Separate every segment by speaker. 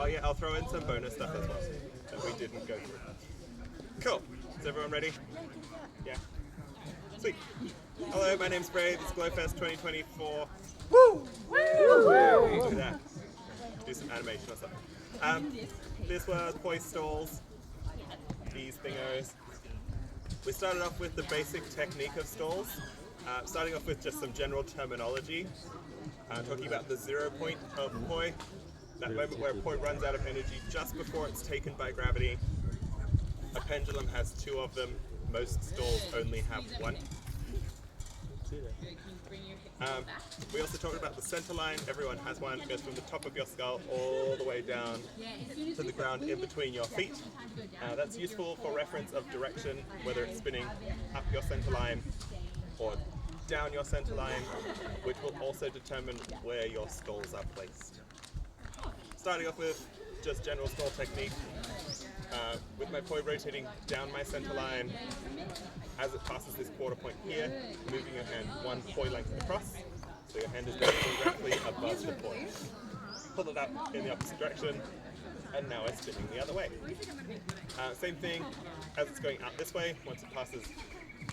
Speaker 1: Oh yeah, I'll throw in some bonus stuff as well that we didn't go through. Cool. Is everyone ready? Yeah. Sweet. Hello, my name's Brave. It's GlowFest 2024. Woo! Woo! Do that. Do some animation or something. This was Poi Stalls. These thingos. We started off with the basic technique of stalls, starting off with just some general terminology, talking about the 0 point of Poi, that moment where Poi runs out of energy just before it's taken by gravity. A pendulum has 2 of them, most stalls only have 1. We also talked about the center line. Everyone has one. It goes from the top of your skull all the way down to the ground in between your feet. That's useful for reference of direction, whether it's spinning up your center line or down your center line, which will also determine where your stalls are placed. Starting off with just general stall technique, with my Poi rotating down my center line. As it passes this quarter point here, moving your hand 1 Poi length across, so your hand is going directly above the Poi. Pull it up in the opposite direction, and now it's spinning the other way. Same thing as it's going out this way. Once it passes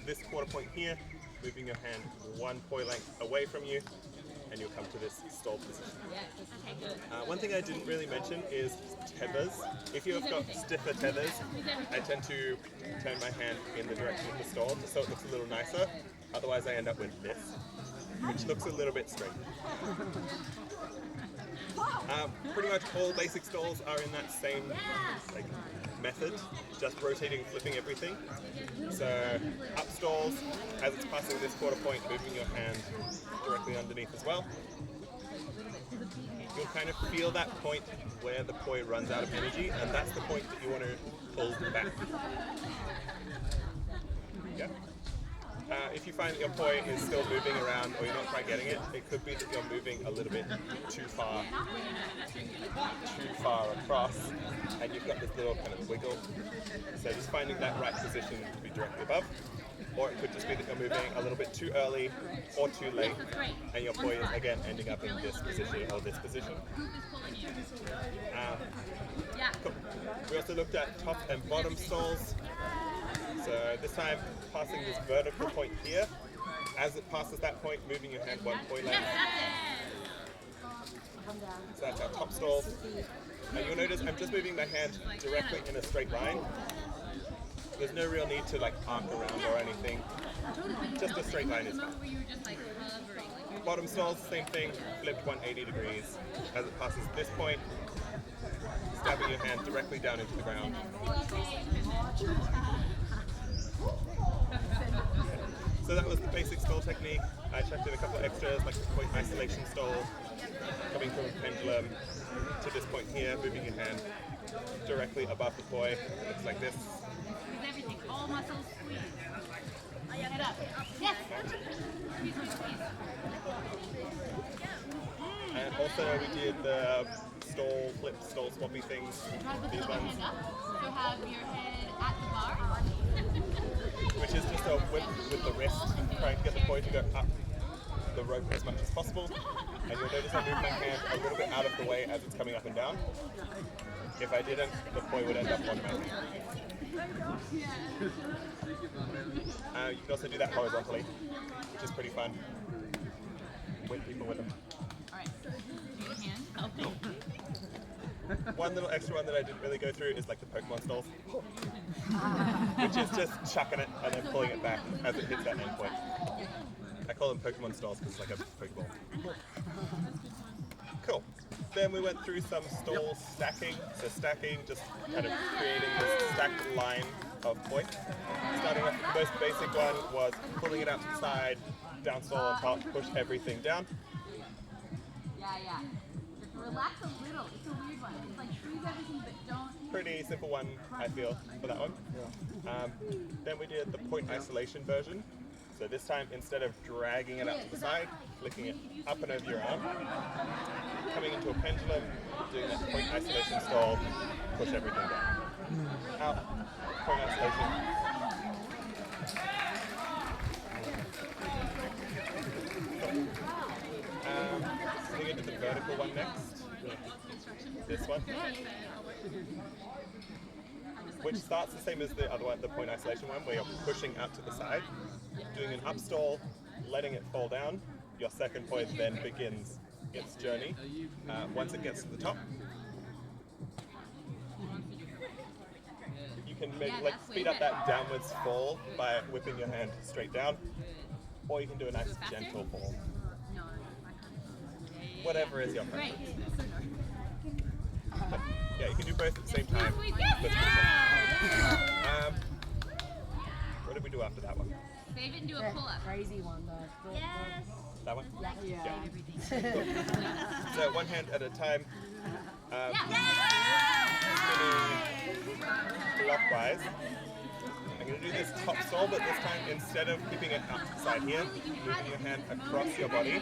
Speaker 1: this quarter point here, moving your hand 1 Poi length away from you, and you'll come to this stall position. One thing I didn't really mention is tethers. If you've got stiffer tethers, I tend to turn my hand in the direction of the stall just so it looks a little nicer. Otherwise I end up with this, which looks a little bit strange. Pretty much all basic stalls are in that same method, just rotating, flipping everything. So up stalls, as it's passing this quarter point, moving your hand directly underneath as well. You'll kind of feel that point where the Poi runs out of energy, and that's the point that you want to pull back. Yeah. If you find that your Poi is still moving around or you're not quite getting it, it could be that you're moving a little bit too far across, and you've got this little kind of wiggle. So just finding that right position to be directly above. Or it could just be that you're moving a little bit too early or too late, and your Poi is again ending up in this position or this position. Cool. We also looked at top and bottom stalls. So this time, passing this vertical point here, as it passes that point, moving your hand 1 Poi length. So that's our top stall. And you'll notice I'm just moving my hand directly in a straight line. There's no real need to arc around or anything. Just a straight line is fine. Bottom stalls, same thing, flipped 180 degrees. As it passes this point, stabbing your hand directly down into the ground. So that was the basic stall technique. I chucked in a couple of extras, like the point isolation stall, coming from a pendulum to this point here, moving your hand directly above the Poi. It looks like this.
Speaker 2: Everything, all muscles squeeze. Head up. Yes. Squeeze, squeeze, squeeze.
Speaker 1: And also we did the stall flip, stall swappy things. These ones.
Speaker 2: So have your head at the bar.
Speaker 1: Which is just a whip with the wrist, trying to get the Poi to go up the rope as much as possible. And you'll notice I move my hand a little bit out of the way as it's coming up and down. If I didn't, the Poi would end up on my hand. You can also do that horizontally, which is pretty fun. Whip people with them.
Speaker 2: Alright, do your hand.
Speaker 1: One little extra one that I didn't really go through is like the Pokemon stalls, which is just chucking it and then pulling it back as it hits that end point. I call them Pokemon stalls because it's like a Pokeball. Cool. Then we went through some stall stacking. So stacking, just kind of creating this stacked line of Poi. Starting off, the most basic one was pulling it out to the side, down stall on top, push everything down.
Speaker 2: Yeah. Relax a little. It's a weird one. It's like squeeze everything but don't.
Speaker 1: Pretty simple one, I feel, for that one. Then we did the point isolation version. So this time, instead of dragging it out to the side, flicking it up and over your arm, coming into a pendulum, doing that point isolation stall, push everything down. Out, point isolation. I think I did the vertical one next. This one, which starts the same as the other one, the point isolation one, where you're pushing out to the side, doing an up stall, letting it fall down. Your second point then begins its journey. Once it gets to the top, you can speed up that downwards fall by whipping your hand straight down, or you can do a nice gentle fall. Whatever is your preference. But, yeah, you can do both at the same time. That's what did we do after that one?
Speaker 2: Save it and do a pull-up.
Speaker 3: Crazy one though.
Speaker 2: Yes.
Speaker 1: That one?
Speaker 3: Yeah.
Speaker 1: Cool. So one hand at a time. Spinning clockwise. I'm going to do this top stall, but this time instead of keeping it out to the side here, moving your hand across your body,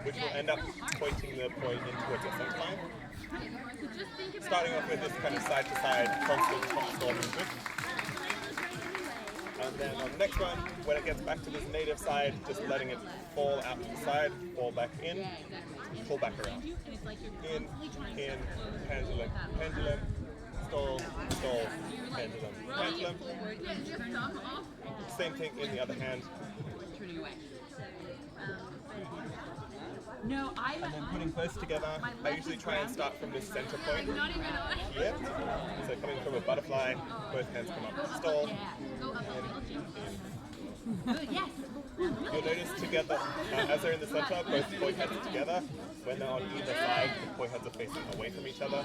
Speaker 1: which will end up pointing the point in towards your center line. Starting off with this kind of side-to-side constant top stall movement. And then on the next one, when it gets back to this native side, just letting it fall out to the side, fall back in, pull back around. In, pendulum, pendulum, stall, stall, pendulum, pendulum. Same thing in the other hand.
Speaker 2: No,
Speaker 1: And then putting both together, I usually try and start from this center point here. So coming from a butterfly, both hands come up, stall, You'll notice together, as they're in the center, both point heads are together. When they're on either side, the point heads are facing away from each other.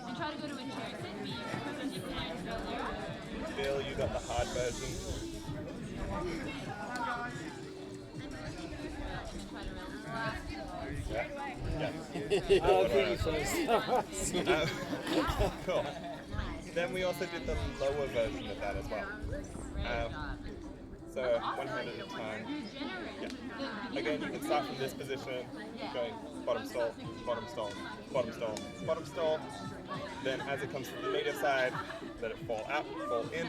Speaker 2: And try to go to a chair.
Speaker 1: Bill, you got the hard version. Cool. Then we also did the lower version of that as well. So one hand at a time. Yeah. Again, you can start from this position, going bottom stall, bottom stall, bottom stall, bottom stall. Then as it comes to the native side, let it fall out, fall in,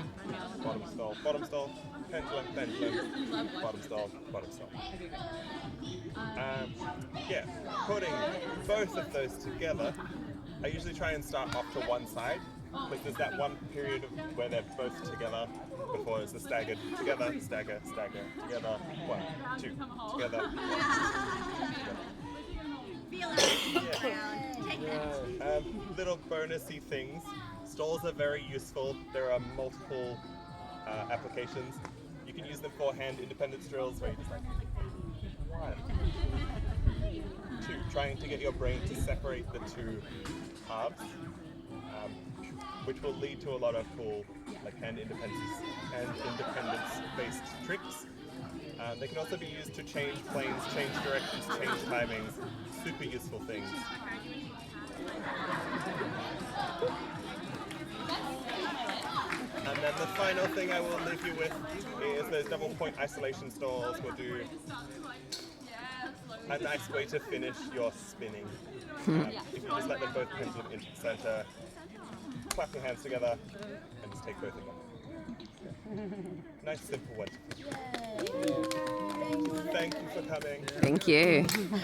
Speaker 1: bottom stall, pendulum, pendulum, bottom stall, bottom stall. Yeah, putting both of those together, I usually try and start off to one side, because there's that one period where they're both together before it's the staggered together, stagger, stagger, together, 1, 2, together.
Speaker 2: Feel it. Take that.
Speaker 1: Little bonusy things. Stalls are very useful. There are multiple applications. You can use them for hand independence drills where you just like 1, 2, trying to get your brain to separate the two halves, which will lead to a lot of cool like hand independence-based tricks. They can also be used to change planes, change directions, change timings. Super useful things. And then the final thing I will leave you with is those double point isolation stalls will do a nice way to finish your spinning. If you just let them both pendulum into the center, clap your hands together, and just take both of them. Nice simple one. Thank you for coming.
Speaker 4: Thank you.